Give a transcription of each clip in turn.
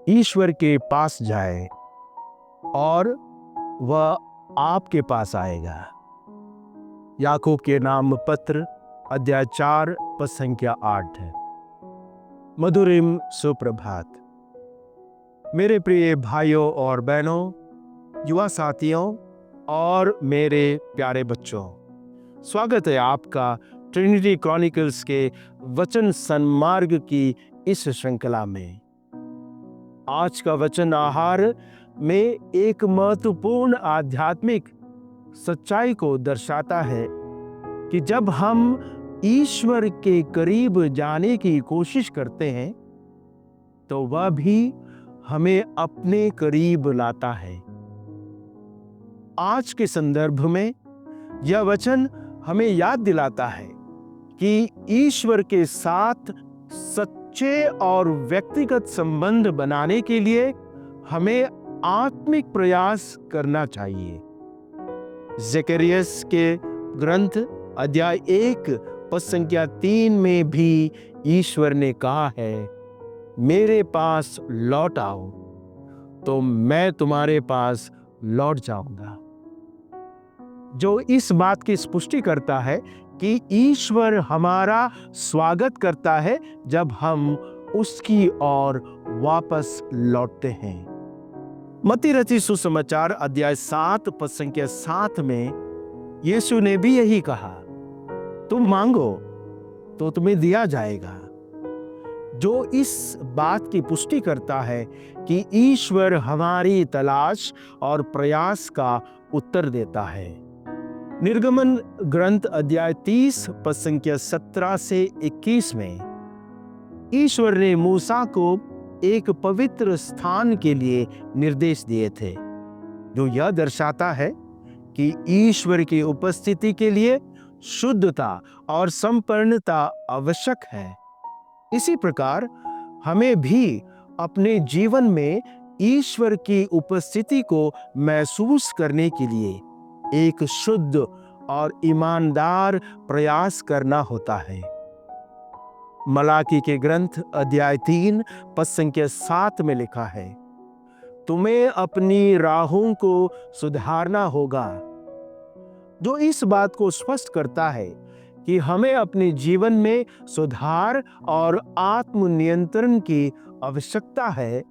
ईश्वर के पास जाए और वह आपके पास आएगा। याकूब के नाम पत्र अध्याय 4 पद संख्या 8 है। मधुरिम सुप्रभात। मेरे प्रिय भाइयों और बहनों, युवा साथियों और मेरे प्यारे बच्चों, स्वागत है आपका ट्रिनिटी क्रॉनिकल्स के वचन सन्मार्ग की इस श्रृंखला में। आज का वचन आहार में एक महत्वपूर्ण आध्यात्मिक सच्चाई को दर्शाता है कि जब हम ईश्वर के करीब जाने की कोशिश करते हैं तो वह भी हमें अपने करीब लाता है। आज के संदर्भ में यह वचन हमें याद दिलाता है कि ईश्वर के साथ सच्चे और व्यक्तिगत संबंध बनाने के लिए हमें आत्मिक प्रयास करना चाहिए। ज़करियस के ग्रंथ अध्याय 1 पद संख्या 3 में भी ईश्वर ने कहा है, मेरे पास लौट आओ तो मैं तुम्हारे पास लौट जाऊंगा, जो इस बात की पुष्टि करता है कि ईश्वर हमारा स्वागत करता है जब हम उसकी ओर वापस लौटते हैं। मत्ती रचित सुसमाचार अध्याय 7 पद संख्या 7 में यीशु ने भी यही कहा, तुम मांगो तो तुम्हें दिया जाएगा, जो इस बात की पुष्टि करता है कि ईश्वर हमारी तलाश और प्रयास का उत्तर देता है। निर्गमन ग्रंथ अध्याय 30 पद संख्या 17 से 21 में ईश्वर ने मूसा को एक पवित्र स्थान के लिए निर्देश दिए थे, जो यह दर्शाता है कि ईश्वर की उपस्थिति के लिए शुद्धता और संपन्नता आवश्यक है। इसी प्रकार हमें भी अपने जीवन में ईश्वर की उपस्थिति को महसूस करने के लिए एक शुद्ध और ईमानदार प्रयास करना होता है। मलाकी के ग्रंथ अध्याय 3 पद संख्या 7 में लिखा है, तुम्हें अपनी राहों को सुधारना होगा, जो इस बात को स्पष्ट करता है कि हमें अपने जीवन में सुधार और आत्मनियंत्रण की आवश्यकता है,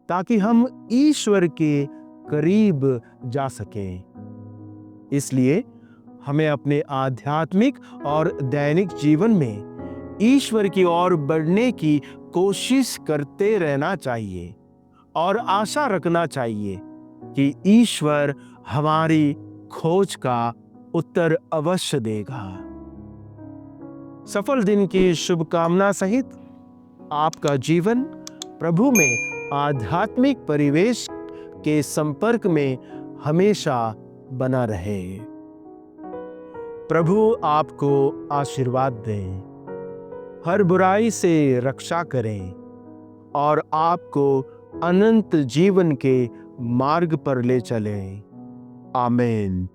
ताकि हम ईश्वर के करीब जा सकें। इसलिए हमें अपने आध्यात्मिक और दैनिक जीवन में ईश्वर की ओर बढ़ने की कोशिश करते रहना चाहिए और आशा रखना चाहिए कि ईश्वर हमारी खोज का उत्तर अवश्य देगा। सफल दिन की शुभकामना सहित आपका जीवन प्रभु में आध्यात्मिक परिवेश के संपर्क में हमेशा बना रहे। प्रभु आपको आशीर्वाद दे, हर बुराई से रक्षा करें और आपको अनंत जीवन के मार्ग पर ले चलें। आमीन।